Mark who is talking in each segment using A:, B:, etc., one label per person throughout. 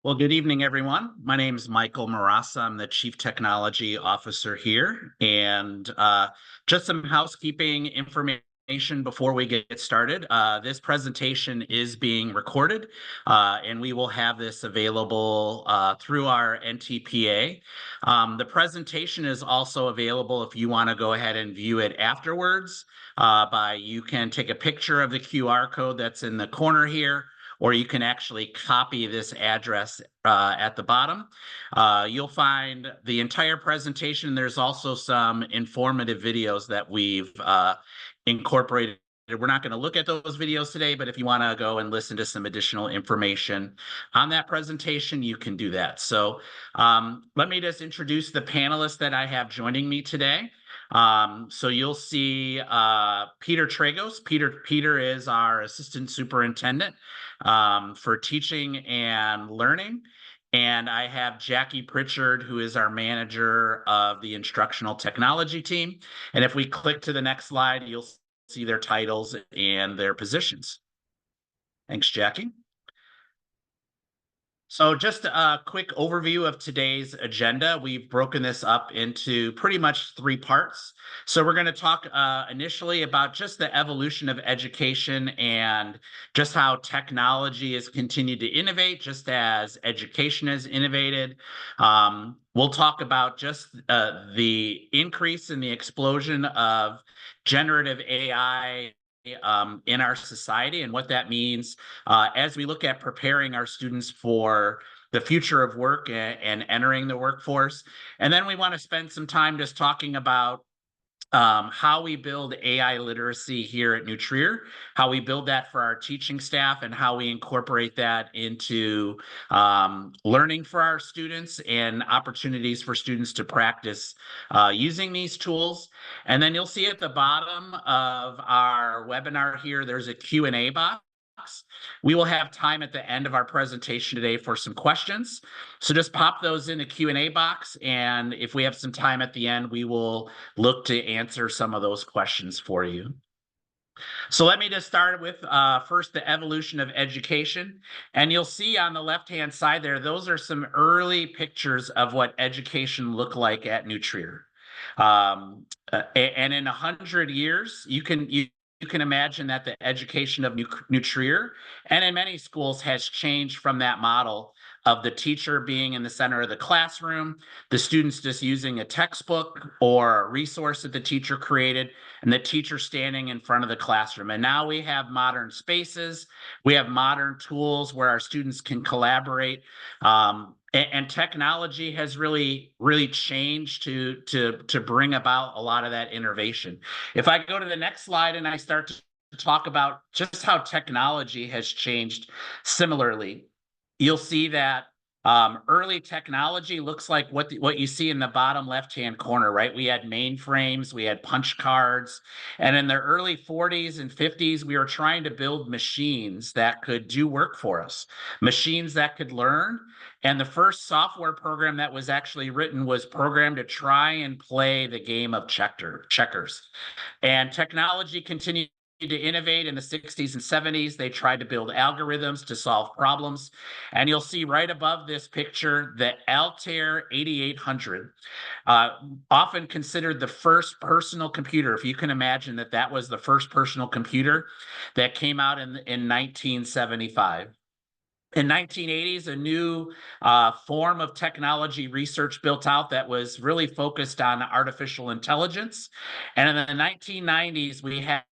A: Well, good evening, everyone. My name is Michael Marassa. I'm the Chief Technology Officer here. And just some housekeeping information before we get started. This presentation is being recorded, and we will have this available through our NTPA. The presentation is also available if you want to go ahead and view it afterwards. You can take a picture of the QR code that's in the corner here, or you can actually copy this address at the bottom. You'll find the entire presentation. There's also some informative videos that we've incorporated. We're not going to look at those videos today, but if you want to go and listen to some additional information on that presentation, you can do that. So let me just introduce the panelists that I have joining me today. So you'll see Peter Tragos. Peter is our Assistant Superintendent for Teaching and Learning. And I have Jacqui Pritchard, who is our manager of the Instructional Technology team. And if we click to the next slide, you'll see their titles and their positions. Thanks, Jacqui. So just a quick overview of today's agenda. We've broken this up into pretty much three parts. So we're going to talk initially about just the evolution of education and just how technology has continued to innovate, just as education has innovated. We'll talk about just the increase in the explosion of generative AI in our society and what that means as we look at preparing our students for the future of work and entering the workforce. And then we want to spend some time just talking about how we build AI literacy here at New Trier, how we build that for our teaching staff, and how we incorporate that into learning for our students and opportunities for students to practice using these tools. And then you'll see at the bottom of our webinar here, there's a Q&A box. We will have time at the end of our presentation today for some questions. So just pop those in the Q&A box, and if we have some time at the end, we will look to answer some of those questions for you. So let me just start with first the evolution of education. And you'll see on the left-hand side there, those are some early pictures of what education looked like at New Trier. And in 100 years, you can imagine that the education of New Trier and in many schools has changed from that model of the teacher being in the center of the classroom, the students just using a textbook or a resource that the teacher created, and the teacher standing in front of the classroom. And now we have modern spaces, we have modern tools where our students can collaborate. And technology has really changed to bring about a lot of that innovation. If I go to the next slide and I start to talk about just how technology has changed similarly, you'll see that early technology looks like what you see in the bottom left-hand corner, right? We had mainframes, we had punch cards, and in the early 40s and 50s, we were trying to build machines that could do work for us, machines that could learn. And the first software program that was actually written was programmed to try and play the game of checkers. And technology continued to innovate in the 60s and 70s. They tried to build algorithms to solve problems. And you'll see right above this picture, the Altair 8800, often considered the first personal computer. If you can imagine that that was the first personal computer that came out in 1975. In 1980s, a new form of technology research built out that was really focused on artificial intelligence. And in the 1990s, we have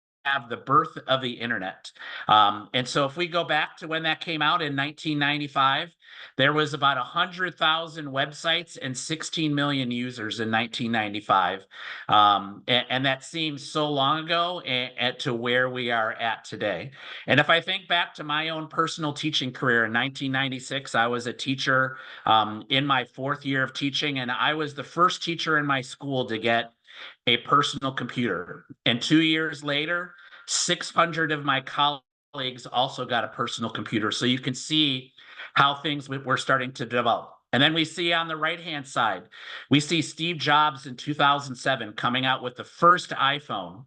A: the birth of the internet. And so if we go back to when that came out in 1995, there was about 100,000 websites and 16 million users in 1995. And that seems so long ago to where we are at today. And if I think back to my own personal teaching career in 1996, I was a teacher in my 4th year of teaching, and I was the first teacher in my school to get a personal computer. And 2 years later, 600 of my colleagues also got a personal computer. So you can see how things were starting to develop. And then we see on the right-hand side, we see Steve Jobs in 2007 coming out with the first iPhone.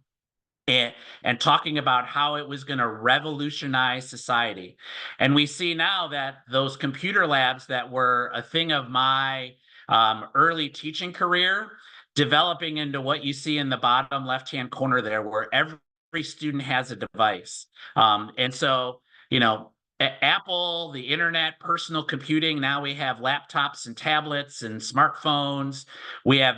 A: and talking about how it was going to revolutionize society. And we see now that those computer labs that were a thing of my early teaching career, developing into what you see in the bottom left-hand corner there, where every student has a device. And so, you know, Apple, the internet, personal computing, now we have laptops and tablets and smartphones. We have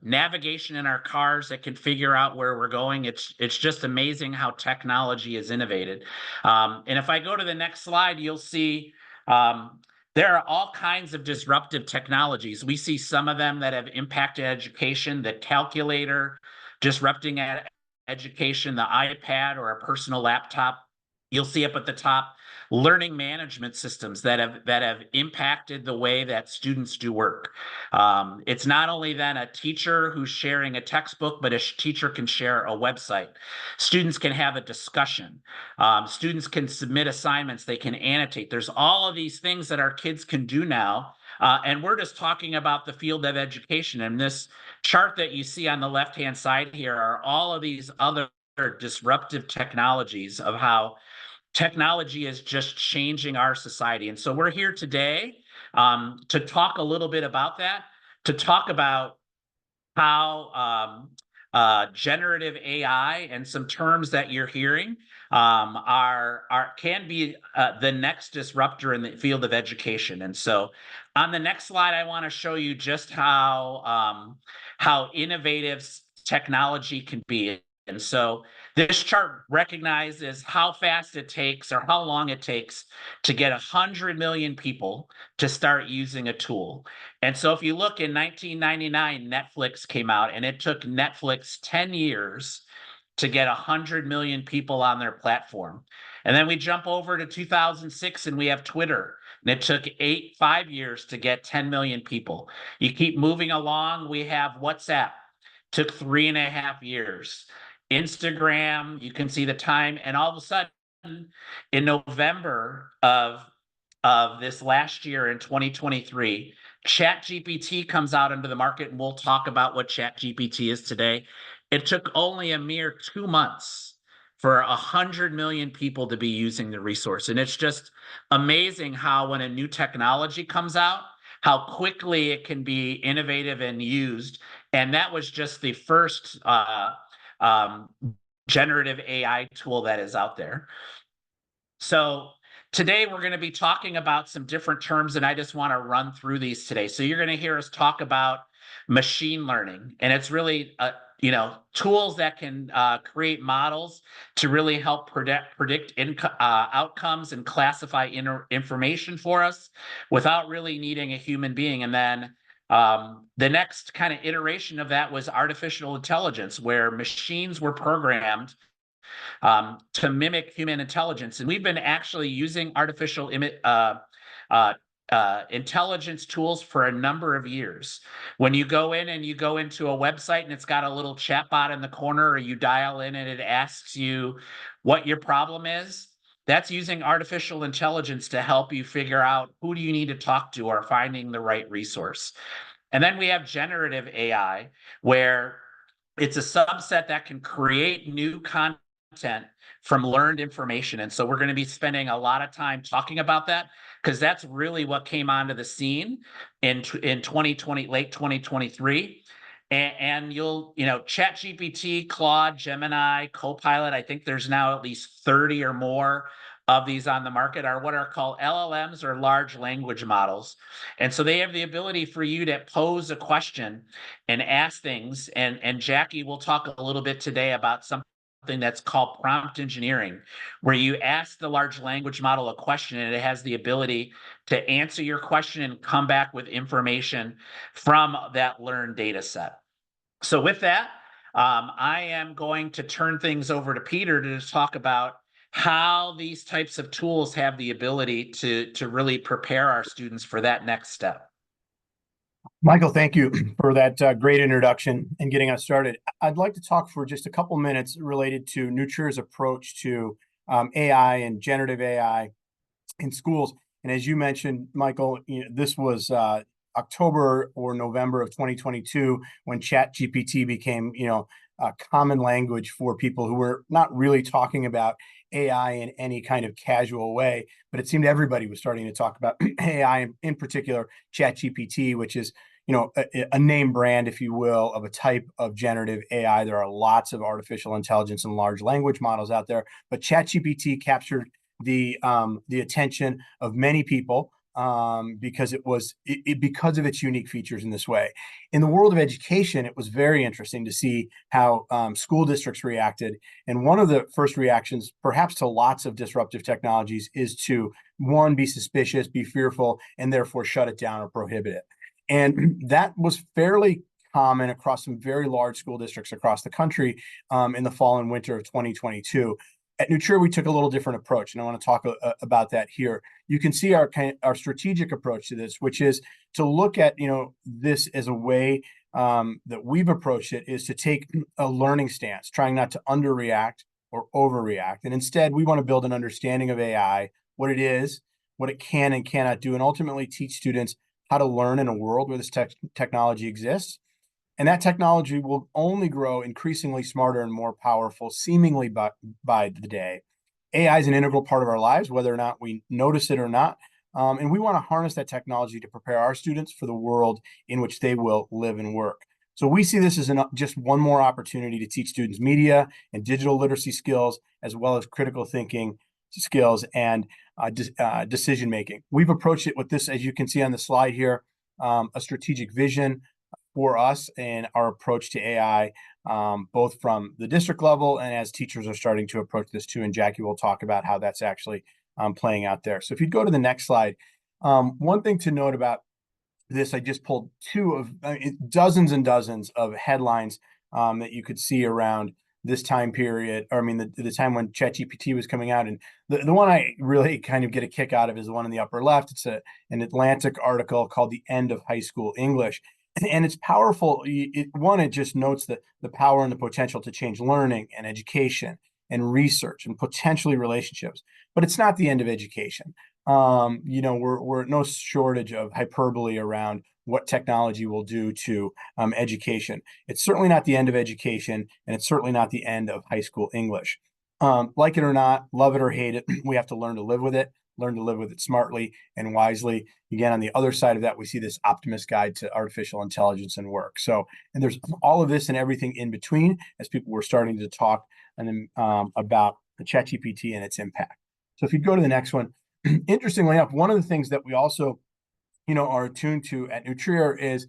A: navigation in our cars that can figure out where we're going. It's just amazing how technology is innovated. And if I go to the next slide, you'll see there are all kinds of disruptive technologies. We see some of them that have impacted education, the calculator disrupting education, the iPad or a personal laptop. You'll see up at the top learning management systems that have impacted the way that students do work. It's not only then a teacher who's sharing a textbook, but a teacher can share a website. Students can have a discussion. Students can submit assignments. They can annotate. There's all of these things that our kids can do now. And we're just talking about the field of education. And this chart that you see on the left-hand side here are all of these other disruptive technologies of how technology is just changing our society. And so we're here today to talk a little bit about that, to talk about how generative AI and some terms that you're hearing can be the next disruptor in the field of education. And so on the next slide, I want to show you just how innovative technology can be. And so this chart recognizes how fast it takes or how long it takes to get 100 million people to start using a tool. And so if you look in 1999, Netflix came out, and it took Netflix 10 years to get 100 million people on their platform. And then we jump over to 2006 and we have Twitter, and it took 5 years to get 10 million people. You keep moving along, we have WhatsApp, took 3.5 years. Instagram, you can see the time, and all of a sudden in November of this last year in 2023, ChatGPT comes out into the market, and we'll talk about what ChatGPT is today. It took only a mere 2 months for 100 million people to be using the resource. And it's just amazing how when a new technology comes out, how quickly it can be innovative and used. And that was just the first generative AI tool that is out there. So today we're going to be talking about some different terms, and I just want to run through these today. So you're going to hear us talk about machine learning, and it's really tools that can create models to really help predict outcomes and classify information for us without really needing a human being. And then the next kind of iteration of that was artificial intelligence, where machines were programmed to mimic human intelligence. And we've been actually using artificial intelligence tools for a number of years. When you go in and you go into a website and it's got a little chat bot in the corner, or you dial in and it asks you what your problem is, that's using artificial intelligence to help you figure out who do you need to talk to or finding the right resource. And then we have generative AI, where it's a subset that can create new content from learned information. And so we're going to be spending a lot of time talking about that, because that's really what came onto the scene in 2020, late 2023. And ChatGPT, Claude, Gemini, Copilot, I think there's now at least 30 or more of these on the market, are what are called LLMs, or large language models. And so they have the ability for you to pose a question and ask things. And Jacqui will talk a little bit today about something that's called prompt engineering, where you ask the large language model a question and it has the ability to answer your question and come back with information from that learned data set. So with that, I am going to turn things over to Peter to talk about how these types of tools have the ability to really prepare our students for that next step.
B: Michael, thank you for that great introduction and getting us started. I'd like to talk for just a couple minutes related to Nutria's approach to AI and generative AI in schools. And as you mentioned, Michael, this was October or November of 2022 when ChatGPT became, common language for people who were not really talking about AI in any kind of casual way, but it seemed everybody was starting to talk about AI, in particular ChatGPT, which is a name brand, if you will, of a type of generative AI. There are lots of artificial intelligence and large language models out there, but ChatGPT captured the attention of many people because because of its unique features in this way. In the world of education, it was very interesting to see how school districts reacted. And one of the first reactions, perhaps to lots of disruptive technologies, is to, one, be suspicious, be fearful, and therefore shut it down or prohibit it. And that was fairly common across some very large school districts across the country in the fall and winter of 2022. At Nuture, we took a little different approach, and I want to talk about that here. You can see our strategic approach to this, which is to look at this as a way that we've approached it, is to take a learning stance, trying not to underreact or overreact, and instead we want to build an understanding of AI, what it is, what it can and cannot do, and ultimately teach students how to learn in a world where this technology exists. And that technology will only grow increasingly smarter and more powerful, seemingly by the day. AI is an integral part of our lives, whether or not we notice it or not. And we want to harness that technology to prepare our students for the world in which they will live and work. So we see this as just one more opportunity to teach students media and digital literacy skills, as well as critical thinking skills and decision making. We've approached it with this, as you can see on the slide here, a strategic vision for us and our approach to AI, both from the district level and as teachers are starting to approach this too. And Jacqui will talk about how that's actually playing out there. So if you go to the next slide, one thing to note about this, I just pulled two of dozens and dozens of headlines that you could see around this time period, or I mean, the time when ChatGPT was coming out. And the one I really kind of get a kick out of is the one in the upper left. It's an Atlantic article called "The End of High School English." And it's powerful. It just notes the power and the potential to change learning and education and research and potentially relationships. But it's not the end of education. We're at no shortage of hyperbole around what technology will do to education. It's certainly not the end of education, and it's certainly not the end of high school English. Like it or not, love it or hate it, we have to learn to live with it. Learn to live with it smartly and wisely. Again, on the other side of that, we see this optimist guide to artificial intelligence and work. So, and there's all of this and everything in between as people were starting to talk about the ChatGPT and its impact. So if you go to the next one, interestingly enough, one of the things that we also, are attuned to at Nutrier is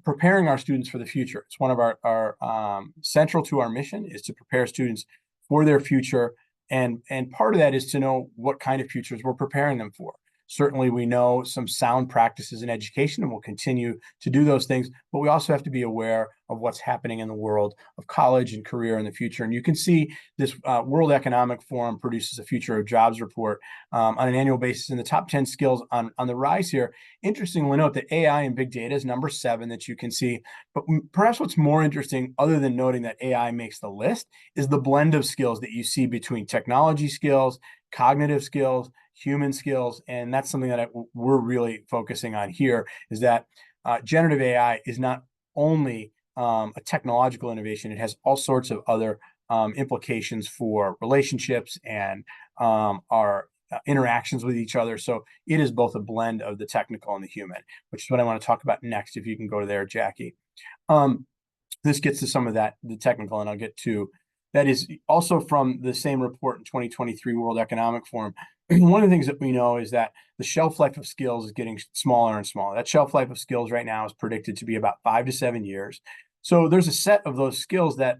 B: preparing our students for the future. It's one of our central to our mission is to prepare students for their future. And part of that is to know what kind of futures we're preparing them for. Certainly, we know some sound practices in education, and we'll continue to do those things, but we also have to be aware of what's happening in the world of college and career in the future. And you can see this World Economic Forum produces a Future of Jobs report on an annual basis, and the top 10 skills on the rise here. Interestingly, note that AI and big data is number 7 that you can see. But perhaps what's more interesting, other than noting that AI makes the list, is the blend of skills that you see between technology skills, cognitive skills, human skills. And that's something that we're really focusing on here, is that generative AI is not only a technological innovation, it has all sorts of other implications for relationships and our interactions with each other. So it is both a blend of the technical and the human, which is what I want to talk about next. If you can go to there, Jacqui. This gets to some of that, the technical, and I'll get to that is also from the same report in 2023 World Economic Forum. One of the things that we know is that the shelf life of skills is getting smaller and smaller. That shelf life of skills right now is predicted to be about 5 to 7 years. So there's a set of those skills that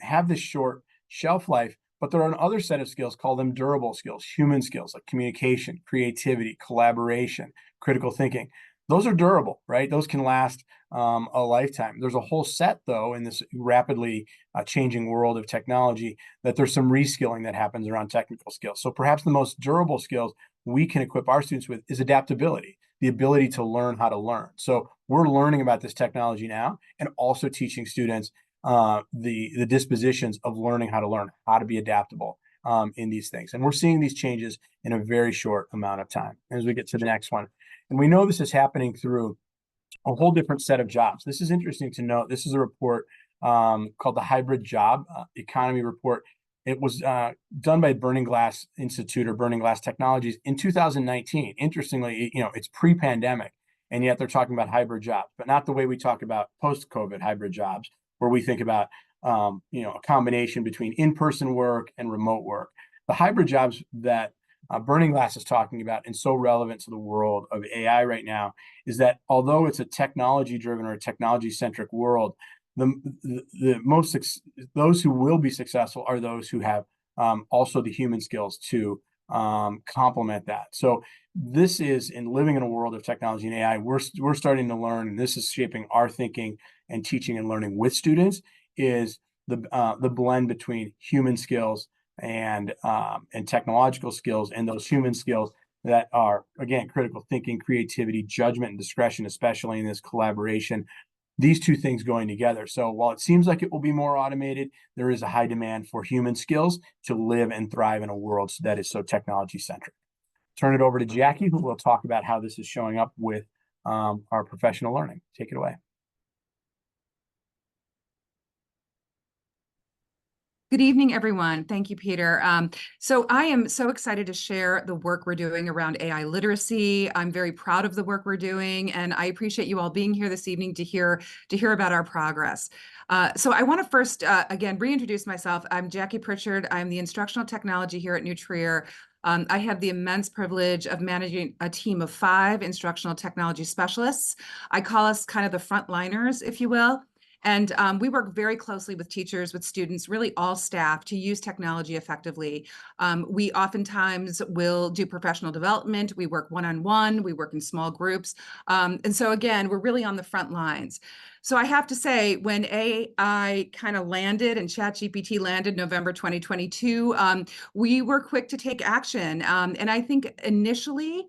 B: have this short shelf life, but there are another set of skills, call them durable skills, human skills like communication, creativity, collaboration, critical thinking. Those are durable, right? Those can last a lifetime. There's a whole set, though, in this rapidly changing world of technology, that there's some reskilling that happens around technical skills. So perhaps the most durable skills we can equip our students with is adaptability, the ability to learn how to learn. So we're learning about this technology now and also teaching students the dispositions of learning how to learn, how to be adaptable in these things. And we're seeing these changes in a very short amount of time. As we get to the next one, and we know this is happening through a whole different set of jobs. This is interesting to note. This is a report called the Hybrid Job Economy Report. It was done by Burning Glass Institute or Burning Glass Technologies in 2019. Interestingly, it's pre-pandemic, and yet they're talking about hybrid jobs, but not the way we talk about post-COVID hybrid jobs, where we think about a combination between in-person work and remote work. The hybrid jobs that Burning Glass is talking about, and so relevant to the world of AI right now, is that although it's a technology-driven or a technology-centric world, those who will be successful are those who have also the human skills to complement that. So this is, in living in a world of technology and AI, we're starting to learn, and this is shaping our thinking and teaching and learning with students, is the blend between human skills and technological skills, and those human skills that are, again, critical thinking, creativity, judgment, and discretion, especially in this collaboration. These two things going together. So while it seems like it will be more automated, there is a high demand for human skills to live and thrive in a world that is so technology-centric. Turn it over to Jacqui, who will talk about how this is showing up with our professional learning. Take it away.
C: Good evening, everyone. Thank you, Peter. So I am so excited to share the work we're doing around AI literacy. I'm very proud of the work we're doing, and I appreciate you all being here this evening to hear about our progress. So I want to first, again, reintroduce myself. I'm Jacqui Pritchard. I'm the instructional technology here at New Trier. I have the immense privilege of managing a team of 5 instructional technology specialists. I call us kind of the frontliners, if you will. And we work very closely with teachers, with students, really all staff, to use technology effectively. We oftentimes will do professional development. We work one-on-one. We work in small groups. And so, again, we're really on the front lines. So I have to say, when AI kind of landed and ChatGPT landed November 2022, we were quick to take action. And I think initially,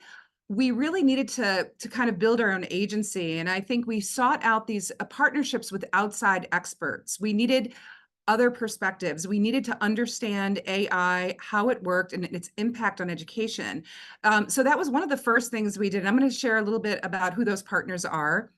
C: we really needed to kind of build our own agency. And I think we sought out these partnerships with outside experts. We needed other perspectives. We needed to understand AI, how it worked, and its impact on education. So that was one of the first things we did. I'm going to share a little bit about who those partners are.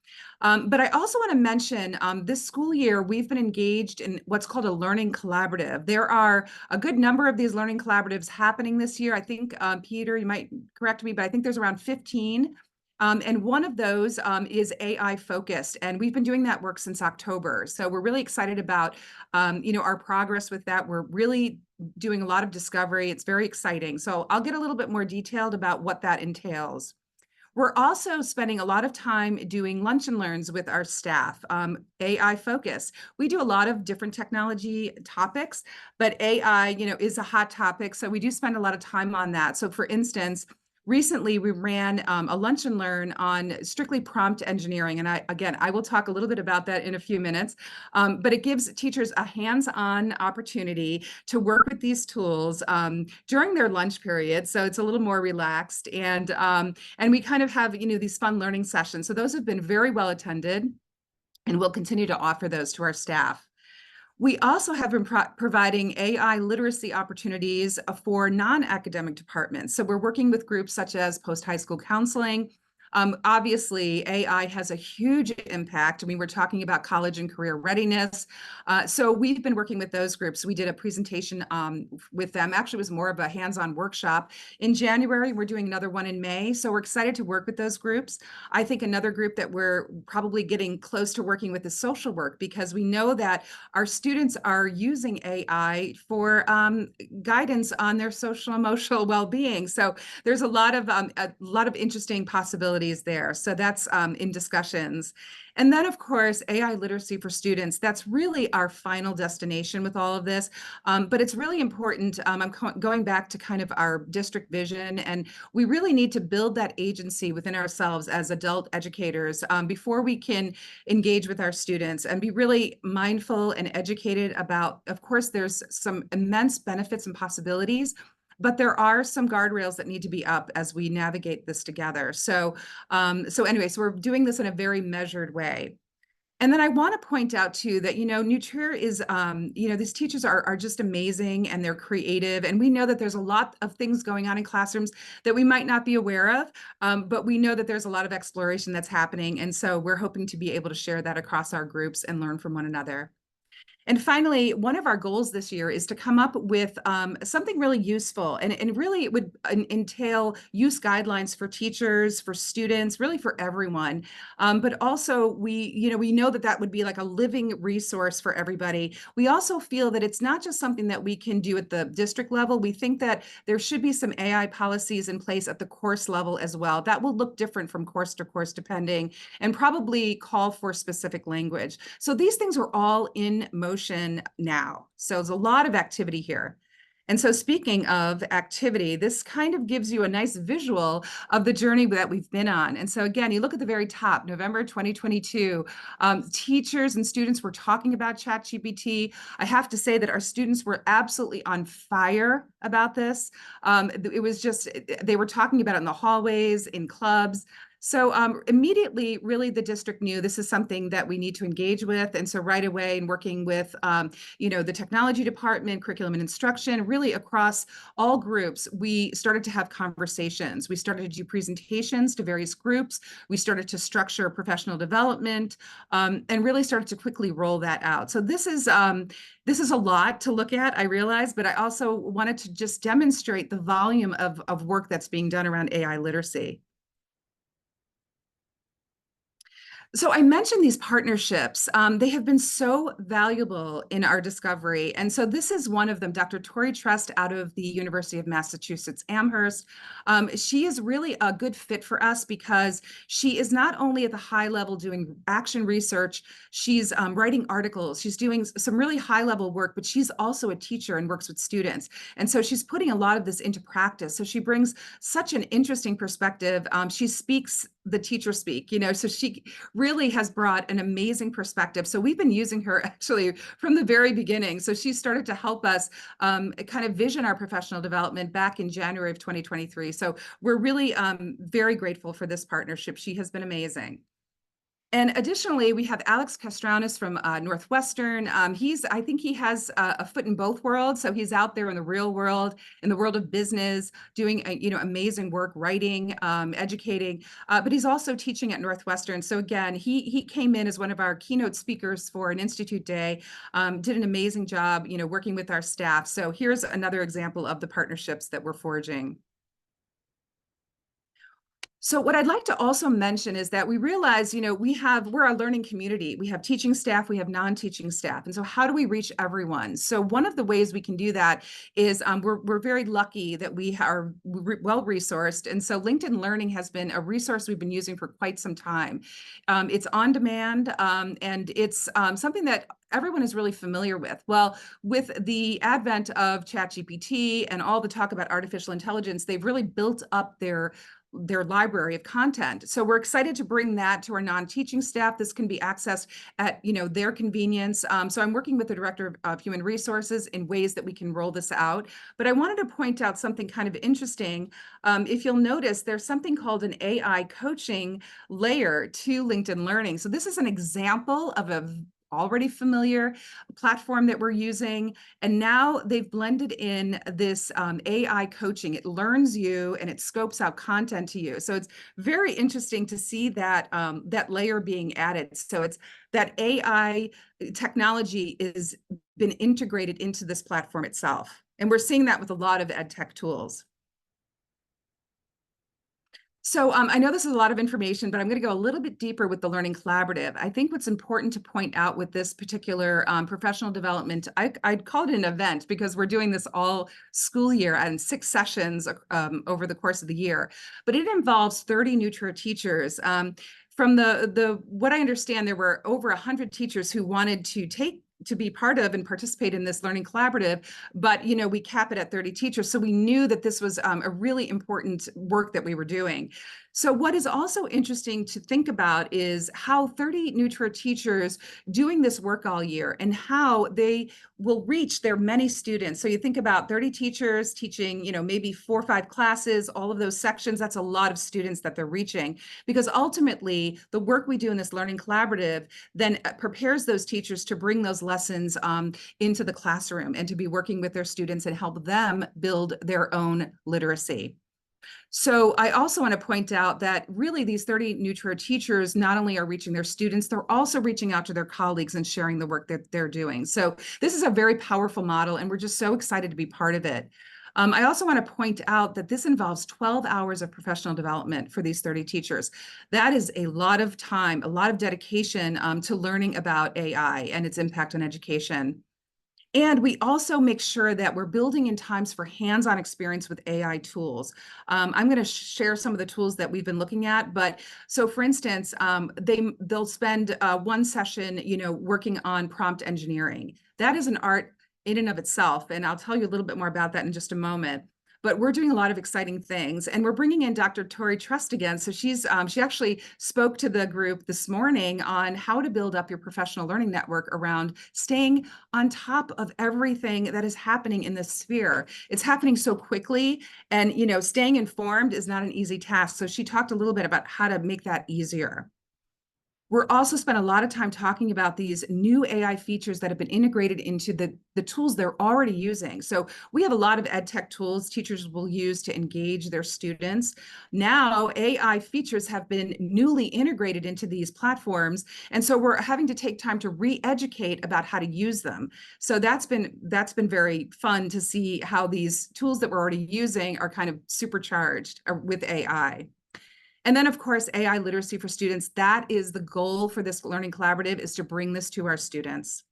C: But I also want to mention this school year, we've been engaged in what's called a learning collaborative. There are a good number of these learning collaboratives happening this year. I think, Peter, you might correct me, but I think there's around 15. And one of those is AI focused, and we've been doing that work since October. So we're really excited about, our progress with that. We're really doing a lot of discovery. It's very exciting. So I'll get a little bit more detailed about what that entails. We're also spending a lot of time doing lunch and learns with our staff, AI focus. We do a lot of different technology topics, but AI, is a hot topic. So we do spend a lot of time on that. So for instance, recently we ran a lunch and learn on strictly prompt engineering. And I will talk a little bit about that in a few minutes, but it gives teachers a hands-on opportunity to work with these tools during their lunch period. So it's a little more relaxed, and we kind of have, these fun learning sessions. So those have been very well attended, and we'll continue to offer those to our staff. We also have been providing AI literacy opportunities for non-academic departments. So we're working with groups such as post-high school counseling. Obviously, AI has a huge impact. I mean, we're talking about college and career readiness. So we've been working with those groups. We did a presentation with them. Actually, it was more of a hands-on workshop in January. We're doing another one in May. So we're excited to work with those groups. I think another group that we're probably getting close to working with is social work, because we know that our students are using AI for guidance on their social emotional well-being. So there's a lot of interesting possibilities there. So that's in discussions. And then, of course, AI literacy for students. That's really our final destination with all of this. But it's really important. I'm going back to kind of our district vision, and we really need to build that agency within ourselves as adult educators before we can engage with our students and be really mindful and educated about, of course, there's some immense benefits and possibilities, but there are some guardrails that need to be up as we navigate this together. So we're doing this in a very measured way. And then I want to point out too that, New Trier is, these teachers are just amazing, and they're creative. And we know that there's a lot of things going on in classrooms that we might not be aware of, but we know that there's a lot of exploration that's happening. And so we're hoping to be able to share that across our groups and learn from one another. And finally, one of our goals this year is to come up with something really useful, and really it would entail use guidelines for teachers, for students, really for everyone. But also we know that would be like a living resource for everybody. We also feel that it's not just something that we can do at the district level. We think that there should be some AI policies in place at the course level as well. That will look different from course to course depending, and probably call for specific language. So these things are all in motion now. So there's a lot of activity here. And so speaking of activity, this kind of gives you a nice visual of the journey that we've been on. And so again, you look at the very top, November 2022, teachers and students were talking about ChatGPT. I have to say that our students were absolutely on fire about this. It was just, they were talking about it in the hallways, in clubs. So immediately, really, the district knew this is something that we need to engage with. And so right away, in working with, the technology department, curriculum and instruction, really across all groups, we started to have conversations. We started to do presentations to various groups. We started to structure professional development, and really started to quickly roll that out. So this is a lot to look at, I realize, but I also wanted to just demonstrate the volume of work that's being done around AI literacy. So I mentioned these partnerships. They have been so valuable in our discovery. And so this is one of them, Dr. Tori Trust out of the University of Massachusetts Amherst. She is really a good fit for us because she is not only at the high level doing action research, she's writing articles, she's doing some really high level work, but she's also a teacher and works with students. And so she's putting a lot of this into practice. So she brings such an interesting perspective. She speaks the teacher speak, so she really has brought an amazing perspective. So we've been using her actually from the very beginning. So she started to help us kind of vision our professional development back in January of 2023. So we're really very grateful for this partnership. She has been amazing. And additionally, we have Alex Castranis from Northwestern. I think he has a foot in both worlds. So he's out there in the real world, in the world of business, doing amazing work, writing, educating. But he's also teaching at Northwestern. So again, he came in as one of our keynote speakers for an Institute Day, did an amazing job, working with our staff. So here's another example of the partnerships that we're forging. So what I'd like to also mention is that we realize, we're a learning community. We have teaching staff, we have non-teaching staff. And so how do we reach everyone? So one of the ways we can do that is we're very lucky that we are well-resourced. And so LinkedIn Learning has been a resource we've been using for quite some time. It's on demand, and it's something that everyone is really familiar with. Well, with the advent of ChatGPT and all the talk about artificial intelligence, they've really built up their library of content. So we're excited to bring that to our non-teaching staff. This can be accessed at their convenience. So I'm working with the Director of Human Resources in ways that we can roll this out. But I wanted to point out something kind of interesting. If you'll notice, there's something called an AI coaching layer to LinkedIn Learning. So this is an example of a already familiar platform that we're using. And now they've blended in this AI coaching. It learns you and it scopes out content to you. So it's very interesting to see that that layer being added. So it's that AI technology is been integrated into this platform itself. And we're seeing that with a lot of ed tech tools. So I know this is a lot of information, but I'm going to go a little bit deeper with the Learning Collaborative. I think what's important to point out with this particular professional development, I'd call it an event because we're doing this all school year and 6 sessions over the course of the year. But it involves 30 Nutra teachers. From what I understand, there were over 100 teachers who wanted to be part of and participate in this Learning Collaborative, but we cap it at 30 teachers. So we knew that this was a really important work that we were doing. So what is also interesting to think about is how 30 Nutra teachers doing this work all year and how they will reach their many students. So you think about 30 teachers teaching, maybe 4 or 5 classes, all of those sections, that's a lot of students that they're reaching, because ultimately the work we do in this Learning Collaborative then prepares those teachers to bring those lessons into the classroom and to be working with their students and help them build their own literacy. So I also want to point out that really these 30 Nutria teachers not only are reaching their students, they're also reaching out to their colleagues and sharing the work that they're doing. So this is a very powerful model, and we're just so excited to be part of it. I also want to point out that this involves 12 hours of professional development for these 30 teachers. That is a lot of time, a lot of dedication to learning about AI and its impact on education. And we also make sure that we're building in times for hands-on experience with AI tools. I'm going to share some of the tools that we've been looking at. But so, for instance, they'll spend one session, working on prompt engineering. That is an art in and of itself, and I'll tell you a little bit more about that in just a moment. But we're doing a lot of exciting things, and we're bringing in Dr. Tori Trust again. So she actually spoke to the group this morning on how to build up your professional learning network around staying on top of everything that is happening in this sphere. It's happening so quickly, and staying informed is not an easy task. So she talked a little bit about how to make that easier. We're also spent a lot of time talking about these new AI features that have been integrated into the tools they're already using. So we have a lot of ed tech tools teachers will use to engage their students. Now AI features have been newly integrated into these platforms. And so we're having to take time to re-educate about how to use them. So that's been very fun to see how these tools that we're already using are kind of supercharged with AI. And then, of course, AI literacy for students. That is the goal for this learning collaborative, is to bring this to our students.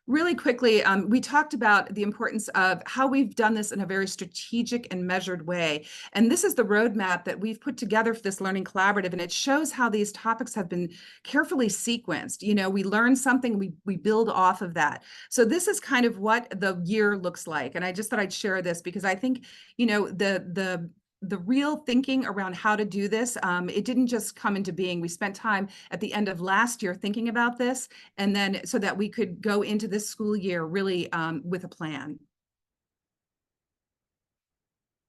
C: Really quickly, we talked about the importance of how we've done this in a very strategic and measured way. And this is the roadmap that we've put together for this learning collaborative. And it shows how these topics have been carefully sequenced. We learn something, we build off of that. So this is kind of what the year looks like. And I just thought I'd share this because I think, the real thinking around how to do this, it didn't just come into being. We spent time at the end of last year thinking about this, and then so that we could go into this school year really with a plan.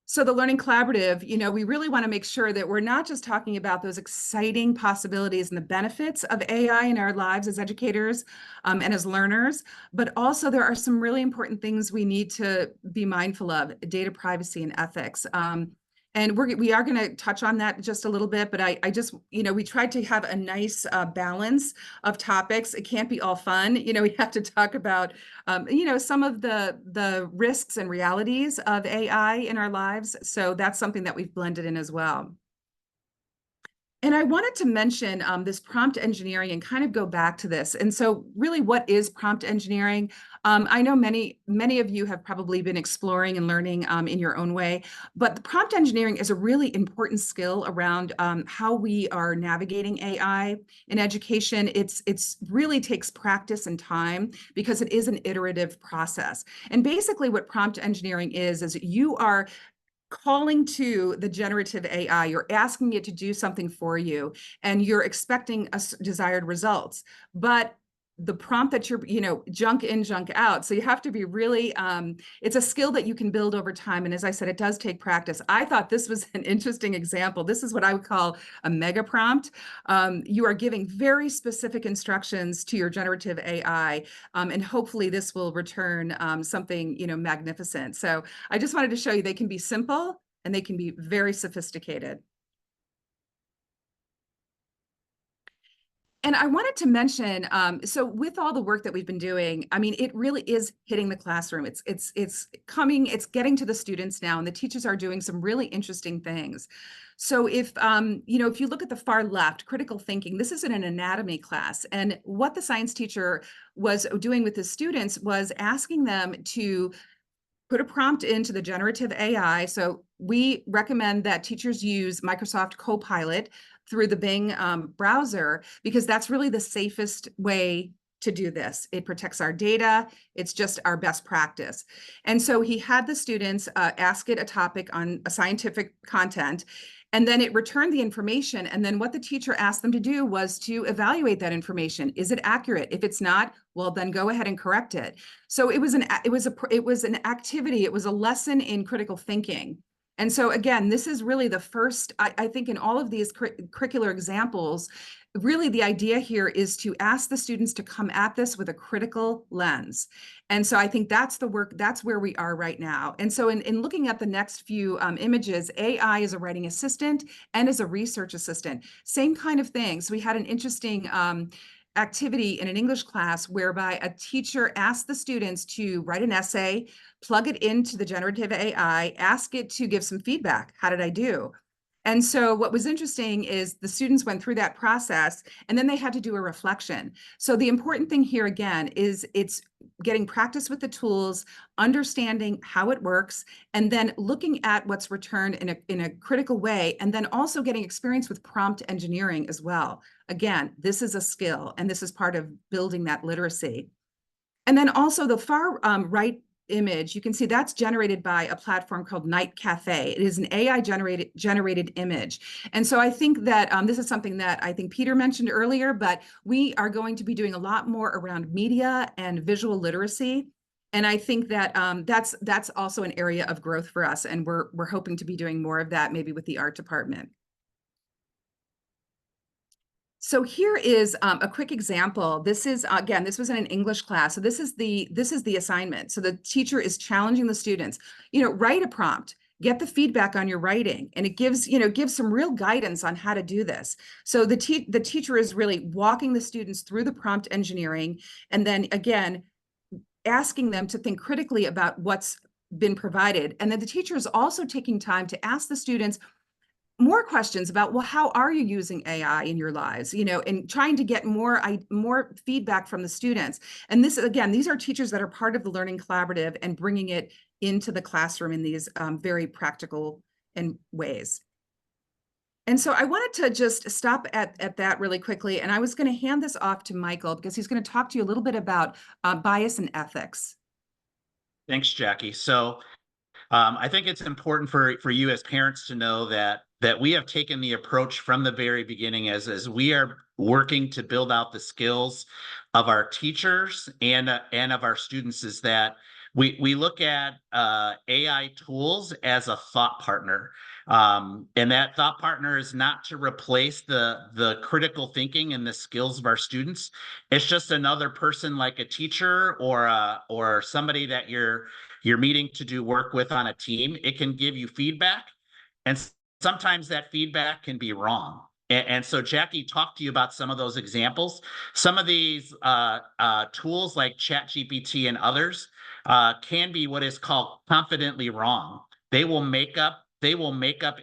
C: So the Learning Collaborative, we really want to make sure that we're not just talking about those exciting possibilities and the benefits of AI in our lives as educators and as learners, but also there are some really important things we need to be mindful of: data privacy and ethics. And we are going to touch on that just a little bit, but I just, we tried to have a nice balance of topics. It can't be all fun. We have to talk about, some of the risks and realities of AI in our lives. So that's something that we've blended in as well. And I wanted to mention this prompt engineering and kind of go back to this. And so really, what is prompt engineering? I know many of you have probably been exploring and learning in your own way, but the prompt engineering is a really important skill around how we are navigating AI in education. It's really takes practice and time because it is an iterative process. And basically what prompt engineering is you are calling to the generative AI, you're asking it to do something for you, and you're expecting desired results. But the prompt that you're, junk in, junk out. So you have to be really, it's a skill that you can build over time. And as I said, it does take practice. I thought this was an interesting example. This is what I would call a mega prompt. You are giving very specific instructions to your generative AI, and hopefully this will return something, magnificent. So I just wanted to show you they can be simple and they can be very sophisticated. And I wanted to mention, so with all the work that we've been doing, I mean, it really is hitting the classroom. It's getting to the students now, and the teachers are doing some really interesting things. So if you look at the far left, critical thinking, this is in an anatomy class. And what the science teacher was doing with the students was asking them to put a prompt into the generative AI. So we recommend that teachers use Microsoft Copilot through the Bing browser, because that's really the safest way to do this. It protects our data. It's just our best practice. And so he had the students ask it a topic on a scientific content, and then it returned the information. And then what the teacher asked them to do was to evaluate that information. Is it accurate? If it's not, well, then go ahead and correct it. So it was an activity. It was a lesson in critical thinking. And so again, this is really the first, I think in all of these curricular examples, really the idea here is to ask the students to come at this with a critical lens. And so I think that's the work, that's where we are right now. And so in looking at the next few images, AI is a writing assistant and as a research assistant, same kind of thing. So we had an interesting activity in an English class whereby a teacher asked the students to write an essay, plug it into the generative AI, ask it to give some feedback. How did I do? And so what was interesting is the students went through that process and then they had to do a reflection. So the important thing here again is it's getting practice with the tools, understanding how it works, and then looking at what's returned in a critical way, and then also getting experience with prompt engineering as well. Again, this is a skill and this is part of building that literacy. And then also the far right image, you can see that's generated by a platform called Night Cafe. It is an AI generated image. And so I think that this is something that I think Peter mentioned earlier, but we are going to be doing a lot more around media and visual literacy. And I think that that's also an area of growth for us. And we're hoping to be doing more of that maybe with the art department. So here is a quick example. This is, again, this was in an English class. So this is the assignment. So the teacher is challenging the students, write a prompt, get the feedback on your writing. And it gives some real guidance on how to do this. So the teacher is really walking the students through the prompt engineering. And then again, asking them to think critically about what's been provided. And then the teacher is also taking time to ask the students more questions about, well, how are you using AI in your lives, and trying to get more feedback from the students. And this, again, these are teachers that are part of the Learning Collaborative and bringing it into the classroom in these very practical ways. And so I wanted to just stop at that really quickly. And I was going to hand this off to Michael because he's going to talk to you a little bit about bias and ethics.
A: Thanks, Jacqui. So I think it's important for you as parents to know that we have taken the approach from the very beginning as we are working to build out the skills of our teachers and of our students, is that we look at AI tools as a thought partner. And that thought partner is not to replace the critical thinking and the skills of our students. It's just another person like a teacher or somebody that you're meeting to do work with on a team. It can give you feedback, and sometimes that feedback can be wrong. And so Jacqui talked to you about some of those examples. Some of these tools like ChatGPT and others can be what is called confidently wrong. They will make up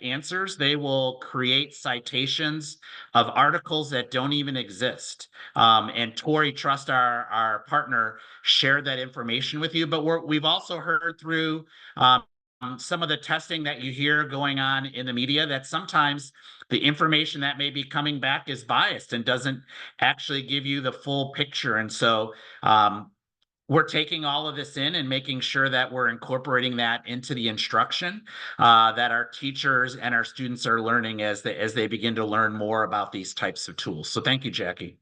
A: answers. They will create citations of articles that don't even exist. And Tori Trust, our partner, shared that information with you. But we've also heard through some of the testing that you hear going on in the media that sometimes the information that may be coming back is biased and doesn't actually give you the full picture. And so we're taking all of this in and making sure that we're incorporating that into the instruction that our teachers and our students are learning as they begin to learn more about these types of tools. So thank you, Jacqui.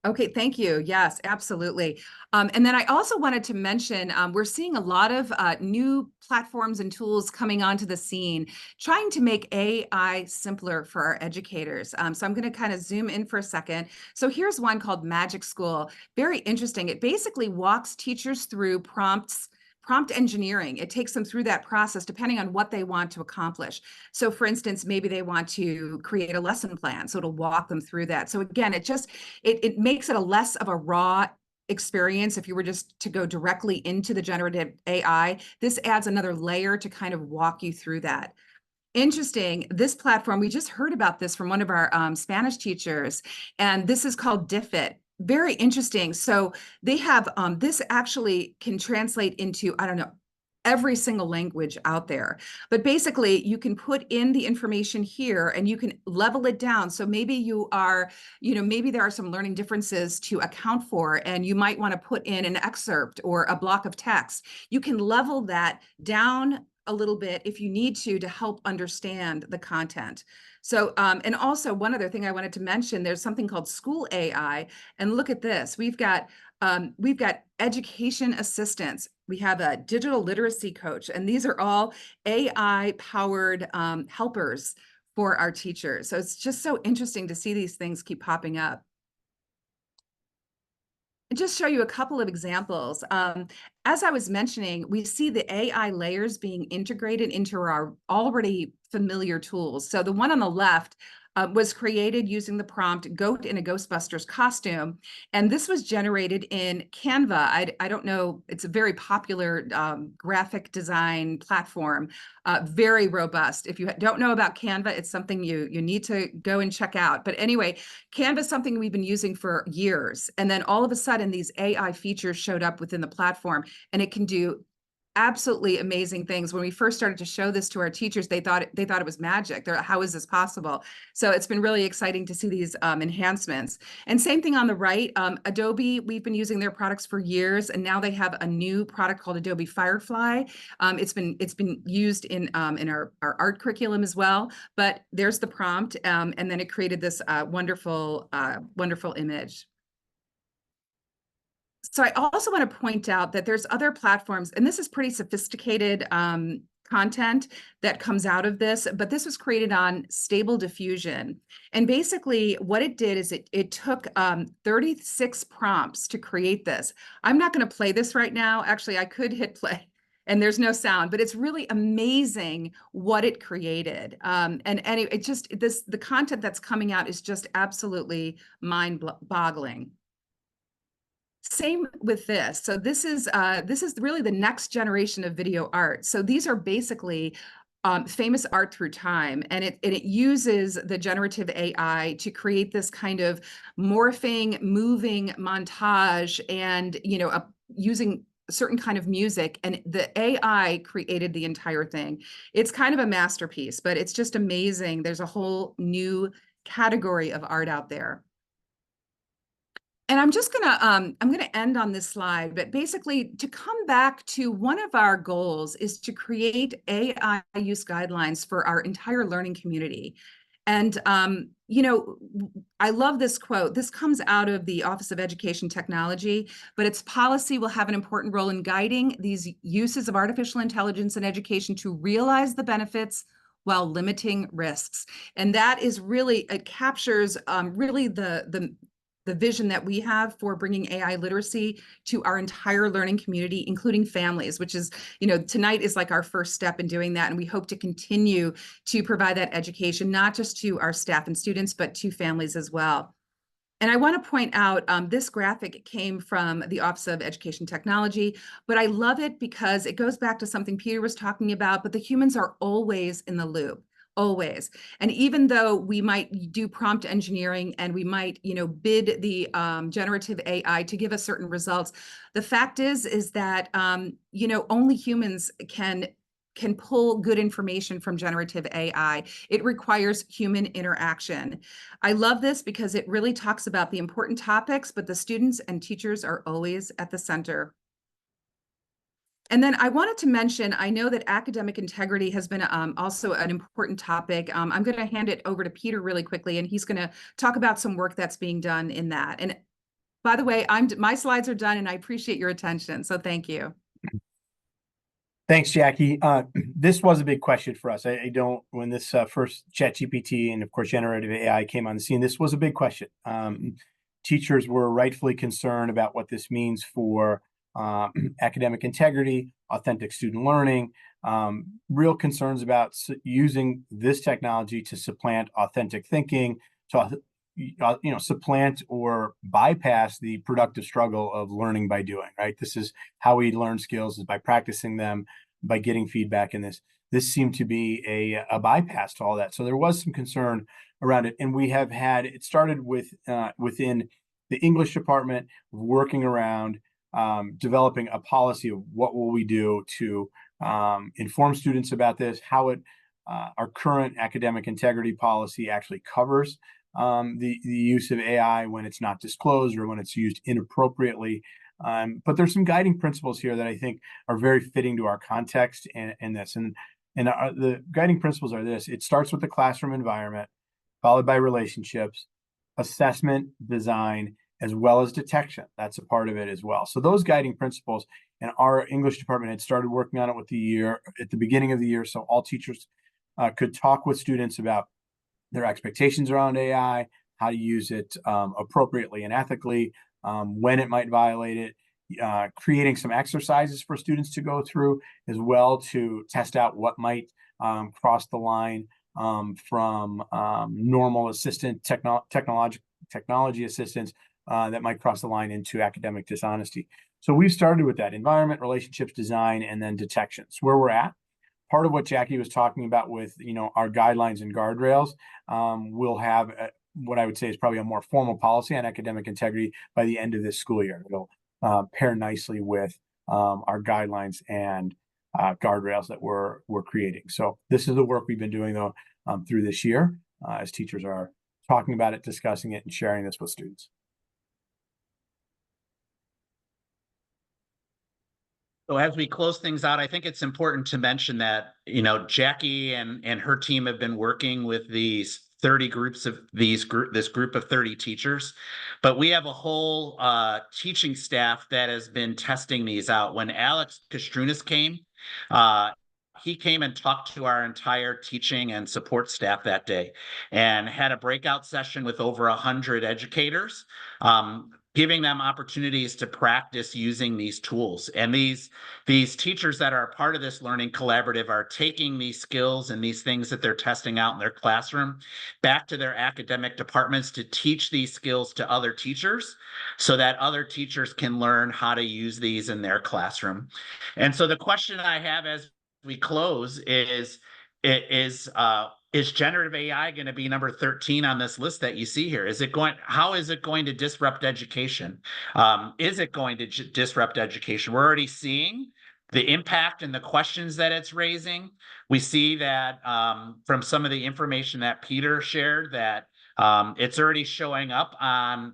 C: Okay, thank you. Yes, absolutely. And then I also wanted to mention, we're seeing a lot of new platforms and tools coming onto the scene, trying to make AI simpler for our educators. So I'm going to kind of zoom in for a second. So here's one called Magic School. Very interesting. It basically walks teachers through prompt engineering. It takes them through that process depending on what they want to accomplish. So for instance, maybe they want to create a lesson plan. So it'll walk them through that. So again, it makes it a less of a raw experience. If you were just to go directly into the generative AI, this adds another layer to kind of walk you through that. Interesting. This platform, we just heard about this from one of our Spanish teachers, and this is called DIFIT. Very interesting. So they have, this actually can translate into, I don't know, every single language out there. But basically, you can put in the information here and you can level it down. So maybe you are, maybe there are some learning differences to account for, and you might want to put in an excerpt or a block of text. You can level that down a little bit if you need to help understand the content. So, and also one other thing I wanted to mention, there's something called School AI, and look at this. We've got We've got education assistants. We have a digital literacy coach, and these are all AI-powered helpers for our teachers. So it's just so interesting to see these things keep popping up. And just show you a couple of examples. As I was mentioning, we see the AI layers being integrated into our already familiar tools. So the one on the left was created using the prompt "goat in a Ghostbusters costume," and this was generated in Canva. I don't know, it's a very popular graphic design platform, very robust. If you don't know about Canva, it's something you need to go and check out. But anyway, Canva is something we've been using for years, and then all of a sudden these AI features showed up within the platform, and it can do absolutely amazing things. When we first started to show this to our teachers, they thought it was magic. How is this possible? So it's been really exciting to see these enhancements. And same thing on the right, Adobe, we've been using their products for years, and now they have a new product called Adobe Firefly. It's been used in our art curriculum as well. But there's the prompt, and then it created this wonderful image. So I also want to point out that there's other platforms, and this is pretty sophisticated content that comes out of this, but this was created on Stable Diffusion. And basically what it did is it took 36 prompts to create this. I'm not going to play this right now. Actually, I could hit play and there's no sound, but it's really amazing what it created. And anyway, the content that's coming out is just absolutely mind-boggling. Same with this. So this is really the next generation of video art. So these are basically famous art through time, and it uses the generative AI to create this kind of morphing, moving montage, and using a certain kind of music, and the AI created the entire thing. It's kind of a masterpiece, but it's just amazing. There's a whole new category of art out there. And I'm gonna end on this slide, but basically to come back to one of our goals is to create AI use guidelines for our entire learning community. And I love this quote. This comes out of the Office of Education Technology, but its policy will have an important role in guiding these uses of artificial intelligence in education to realize the benefits while limiting risks. And that is really, it captures really the vision that we have for bringing AI literacy to our entire learning community, including families, which is, tonight is like our first step in doing that. And we hope to continue to provide that education, not just to our staff and students, but to families as well. And I want to point out, this graphic came from the Office of Education Technology, but I love it because it goes back to something Peter was talking about, but the humans are always in the loop. Always. And even though we might do prompt engineering and we might, bid the generative AI to give us certain results, the fact is that, only humans can pull good information from generative AI. It requires human interaction. I love this because it really talks about the important topics, but the students and teachers are always at the center. And then I wanted to mention, I know that academic integrity has been also an important topic. I'm going to hand it over to Peter really quickly, and he's going to talk about some work that's being done in that. And by the way, my slides are done, and I appreciate your attention. So thank you.
B: Thanks, Jacqui. This was a big question for us. When this first ChatGPT and of course generative AI came on the scene, this was a big question. Teachers were rightfully concerned about what this means for academic integrity, authentic student learning, real concerns about using this technology to supplant authentic thinking, to supplant or bypass the productive struggle of learning by doing, right? This is how we learn skills, is by practicing them, by getting feedback in this. This seemed to be a bypass to all that. So there was some concern around it. And we have had, it started with within the English department, working around developing a policy of what will we do to inform students about this, how our current academic integrity policy actually covers the use of AI when it's not disclosed or when it's used inappropriately. But there's some guiding principles here that I think are very fitting to our context and this. And the guiding principles are this: it starts with the classroom environment, followed by relationships, assessment, design, as well as detection. That's a part of it as well. So those guiding principles, and our English department had started working on it at the beginning of the year, so all teachers could talk with students about their expectations around AI, how to use it appropriately and ethically, when it might violate it, creating some exercises for students to go through as well to test out what might cross the line from normal assistant technology assistance that might cross the line into academic dishonesty. So we've started with that: environment, relationships, design, and then detections. Where we're at, part of what Jacqui was talking about with our guidelines and guardrails, we'll have what I would say is probably a more formal policy on academic integrity by the end of this school year. It'll pair nicely with our guidelines and guardrails that we're creating. So this is the work we've been doing though through this year as teachers are talking about it, discussing it, and sharing this with students.
A: So as we close things out, I think it's important to mention that, Jacqui and her team have been working with these 30 groups of this group of 30 teachers, but we have a whole teaching staff that has been testing these out. When Alex Kastrunas came, he came and talked to our entire teaching and support staff that day and had a breakout session with over 100 educators, giving them opportunities to practice using these tools. And these teachers that are a part of this learning collaborative are taking these skills and these things that they're testing out in their classroom back to their academic departments to teach these skills to other teachers so that other teachers can learn how to use these in their classroom. And so the question I have as we close is generative AI going to be number 13 on this list that you see here? How is it going to disrupt education? Is it going to disrupt education? We're already seeing the impact and the questions that it's raising. We see that from some of the information that Peter shared, that it's already showing up on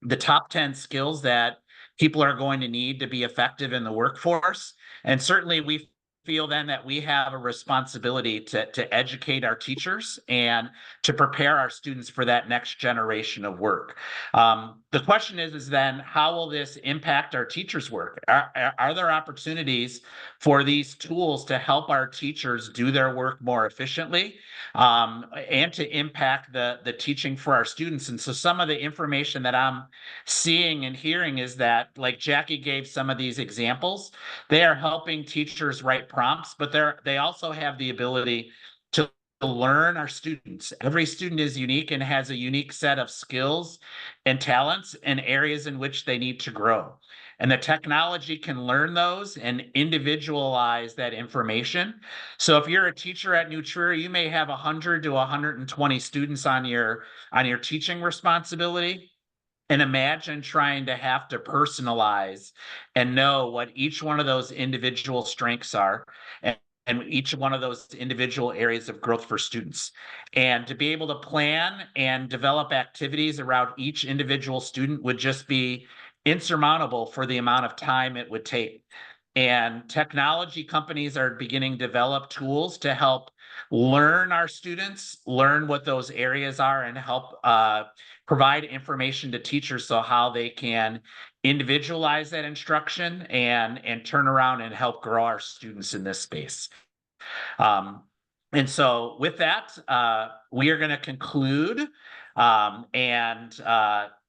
A: the top 10 skills that people are going to need to be effective in the workforce. And certainly we feel then that we have a responsibility to educate our teachers and to prepare our students for that next generation of work. The question is then, how will this impact our teachers' work? Are there opportunities for these tools to help our teachers do their work more efficiently and to impact the teaching for our students? And so some of the information that I'm seeing and hearing is that, like Jacqui gave some of these examples, they are helping teachers write prompts, but they also have the ability to learn our students. Every student is unique and has a unique set of skills and talents and areas in which they need to grow. And the technology can learn those and individualize that information. So if you're a teacher at New Trier, you may have 100 to 120 students on your teaching responsibility. And imagine trying to have to personalize and know what each one of those individual strengths are and each one of those individual areas of growth for students. And to be able to plan and develop activities around each individual student would just be insurmountable for the amount of time it would take. And technology companies are beginning to develop tools to help learn our students, learn what those areas are, and help provide information to teachers so how they can individualize that instruction and turn around and help grow our students in this space. And so with that, we are going to conclude.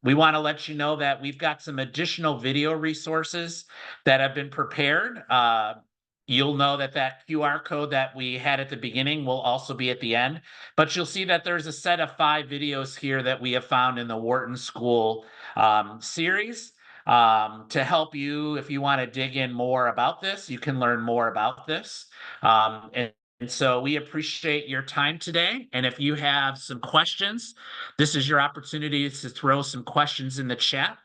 A: We want to let you know that we've got some additional video resources that have been prepared. You'll know that QR code that we had at the beginning will also be at the end, but you'll see that there's a set of 5 videos here that we have found in the Wharton School series to help you. If you want to dig in more about this, you can learn more about this. And so we appreciate your time today. And if you have some questions, this is your opportunity to throw some questions in the chat.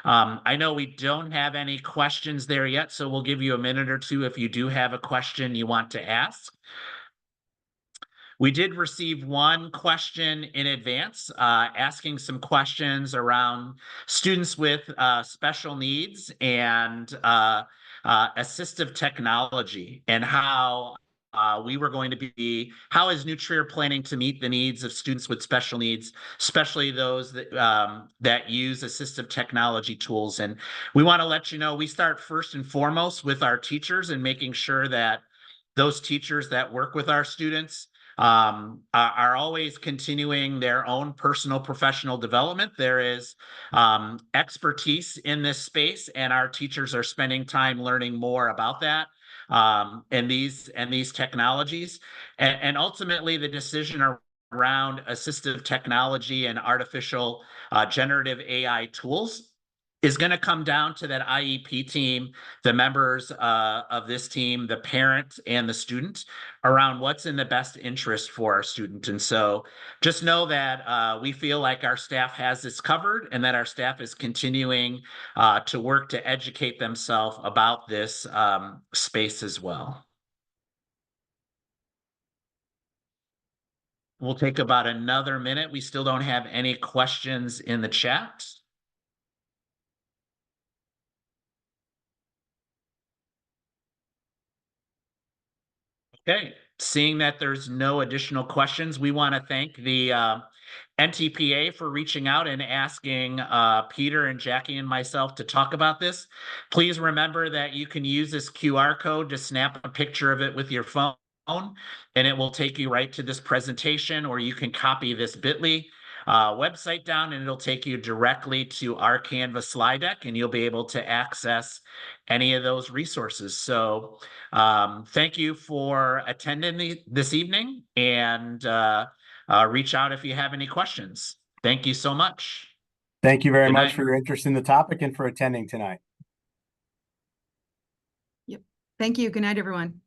A: I know we don't have any questions there yet, so we'll give you a minute or two if you do have a question you want to ask. We did receive one question in advance, asking some questions around students with special needs and assistive technology and how we were going to be, how is Nutria planning to meet the needs of students with special needs, especially those that use assistive technology tools? And we want to let you know, we start first and foremost with our teachers and making sure that those teachers that work with our students are always continuing their own personal professional development. There is expertise in this space, and our teachers are spending time learning more about that and these technologies, and ultimately the decision around assistive technology and artificial generative AI tools is going to come down to that IEP team, the members of this team, the parent and the student, around what's in the best interest for our student. And so just know that we feel like our staff has this covered, and that our staff is continuing to work to educate themselves about this space as well. We'll take about another minute. We still don't have any questions in the chat. Okay, seeing that there's no additional questions, we want to thank the NTPA for reaching out and asking Peter and Jacqui and myself to talk about this. Please remember that you can use this QR code to snap a picture of it with your phone, and it will take you right to this presentation, or you can copy this bit.ly website down, and it'll take you directly to our Canvas slide deck, and you'll be able to access any of those resources. So thank you for attending this evening, and reach out if you have any questions. Thank you so much.
B: Thank you very
A: Good
B: much
A: night.
B: for your interest in the topic and for attending tonight.
C: Yep. Thank you. Good night, everyone.